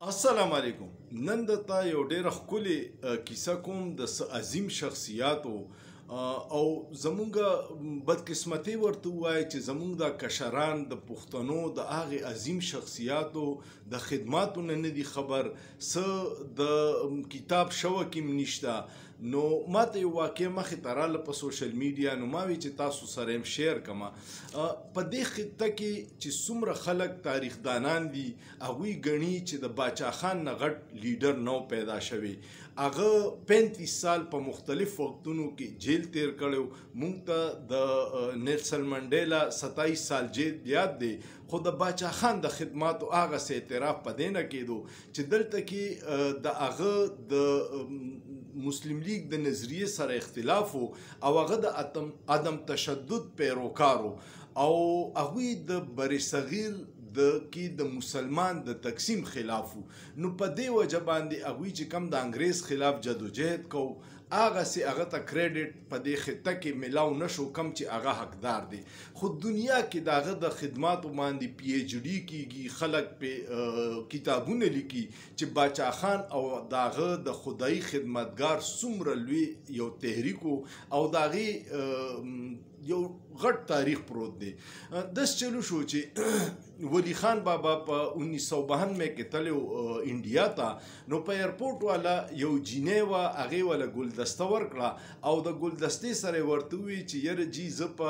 السلام علیکم. نن دته یو ډېره ښکلې کیسه کوم د عظیم شخصیاتو او زمونږ بدقسمتي ورته ووایي چې زمونږ دا کشران د پښتنو د هغې عظیم شخصیاتو د خدماتو نه دي خبر، څه د کتاب شوق هم نشته. نو ما ته یو واقع مخې ته راله په سوشل میډیا، نو ما وی چې تاسو سره هم شیر کړمه. په دې خطه کې چې څومره خلک تاریخ دانان دي، هغوی ګڼي چې د باچا خان نه غټ لیډر نو پیدا شوی. هغه 35 سال په مختلف وختونو کې جیل تیر کړی. مونږ ته د نیلسن منډیلا 27 سال جیل یاد دی، خو د باچا خان د خدماتو هغسې اعتراف په دې نه کېدو چې دلته کې د هغه د مسلم لیگ د نظریې سره اختلاف و او هغه د عدم تشدد پیروکار و او هغوی د بر صغیر د مسلمان د تقسیم خلاف و. نو په دې وجه باندې هغوی چې کم د انګریز خلاف جدوجهد کو، هغسې هغه ته کریډټ په دې خطه کې میلاو نشو کم چې هغه حقدار دی. خو دنیا کې د هغه د خدماتو باندې پی ایچ ډي کیږي، خلک په کتابونه لیکي چې باچا خان او د هغه د خدایي خدمتګار څومره لوی یو تحریک او د هغې یو غټ تاریخ پروت دی. داس چلو شو چې ولی خان بابا په 1992 کې تلو انډیا ته، نو په ایرپورټ والا یو جینۍ وه، هغې والا ګلدسته ورکړه او د ګلدستې سره ورته ووی چې یاره جی زه په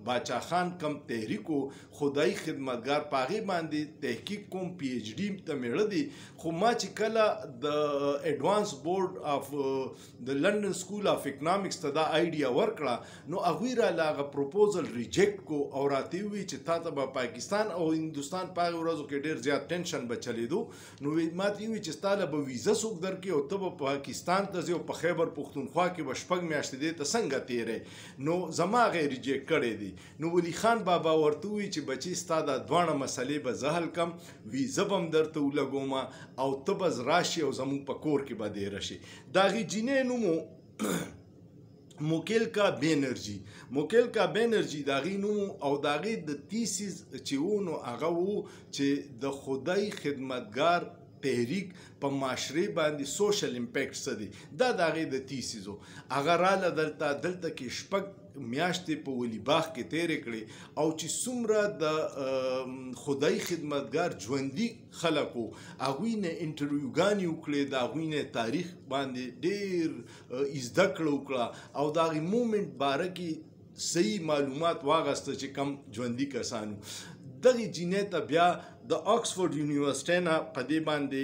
باچا خان کم تحریک و خدایي خدمتګار په هغې باندې تحقیق کوم، پی ایچ ډي ته مېړه دی. خو ما چې کله د ایډوانس بورډ اف د لندن سکول اف اکنامکس ته دا آیډیا ورکړه، نو هغوی راله هغه پروپوزل ریجیکټ کو او راته وی چې تا ته به پاکستان او هندوستان په هغه ورځو کې ډېر زیات ټینشن به چلیدو. نو ما ته وی چې ستا له به ویزه څوک درکړي او ته به پاکستان ته ځې او په خیبر پښتونخوا کې به 6 میاشتې دې ته څنګه تېرې. نو زما هغې ریجیکټ کړی دی. نو ولی خان بابا ورته ووی چې بچي ستا دا دواړه مسلې به زه حل کم، ویزه به هم درته ولګوم او ته به راشي او زموږ په کور کې به دېره شي. د هغې جینۍ نوم موکیلکا بینرجي د هغې نوم او د هغې د تیسیز چې و نو هغه و چې د خدای خدمتګار تحریک په معاشرې باندې سوشل امپیکټ څه دی، دا د هغې د تیسیز و. هغه راله دلته کې 6 میاشتې په ولی باغ کې تیرې کړې او چې څومره د خدای خدمتګار ژوندي خلک وو، هغوی نه انټرویوګانې وکړې، د هغوی نه تاریخ باندې ډېر زده کړه وکړه او د هغې مومنټ باره کې صحیح معلومات واغسته چې کم ژوندي کسان وو. دغې جینۍ ته بیا د آکسفورډ یونیورسټۍ نه په دې باندې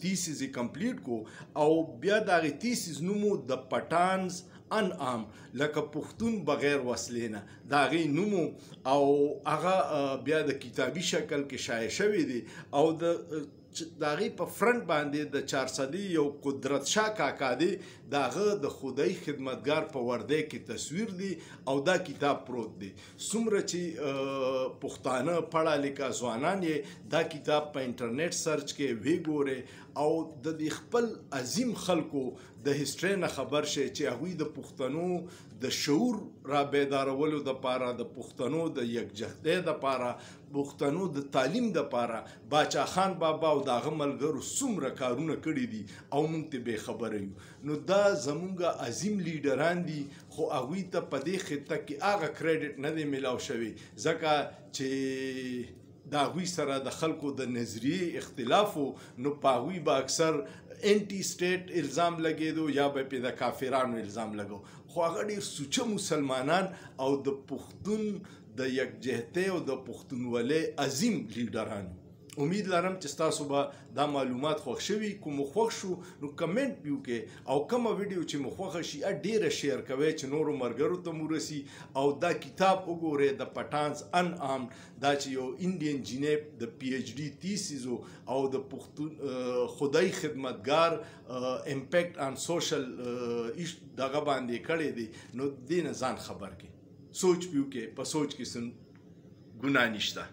تیسیز یې کمپلیټ کو او بیا د هغې تیسیز نوم و د پټانز انعام، لکه پښتون بغیر وسلې نه، د هغې نوم او هغه بیا د کتابي شکل کې شایع شوی دی او د هغې په فرنټ باندې د 400 یو قدرت شاه کاکا دی، د هغه د خدای خدمتګار په وردی کې تصویر دی او دا کتاب پروت دی. څومره چې پښتانه پړه لیکه ځوانان یې دا کتاب په انټرنیټ سرچ کې وی ګورئ او د دې خپل عظیم خلکو د هسټرۍ نه خبر شئ چې هغوی د پښتنو د شعور را بیدارولو دپاره، د پښتنو د یکجهتۍ دپاره، پښتنو د تعلیم دپاره باچا خان بابا او د هغه ملګرو څومره کارونه کړي دي او موږ ته بې خبره یو. نو دا زموږ عظیم لیډران دي، خو هغوی ته په دې خطه کې هغه کریډټ نه دی میلاو شوی ځکه چې د هغوی سره د خلکو د نظریې اختلاف و. نو په هغوی به اکثر انټي سټیټ الزام لګېدو یا به پې د کافرانو الزام لګو، خو هغه ډېر سوچه مسلمانان او د پښتون د یکجهتۍ او د پښتونولۍ عظیم لیډران. امید لرم چې ستاسو به دا معلومات خوښ شوي. که مو خوښ شو نو کمنټ پې وکړئ او کومه ویډیو چې مو خوښه شي ډېره شیر کوئ چې نورو ملګرو ته مو رسي. او دا کتاب وګورئ، د پټانز انعام، دا چې یو انډین جینۍ د پی ایچ ډي تیسیز او د پښتون خدای خدمتګار امپیکټ آن سوشل دغه باندې کړی دی. نو دې نه ځان خبر کړئ، سوچ پې وکړئ، په سوچ کې څه ګناه نشته.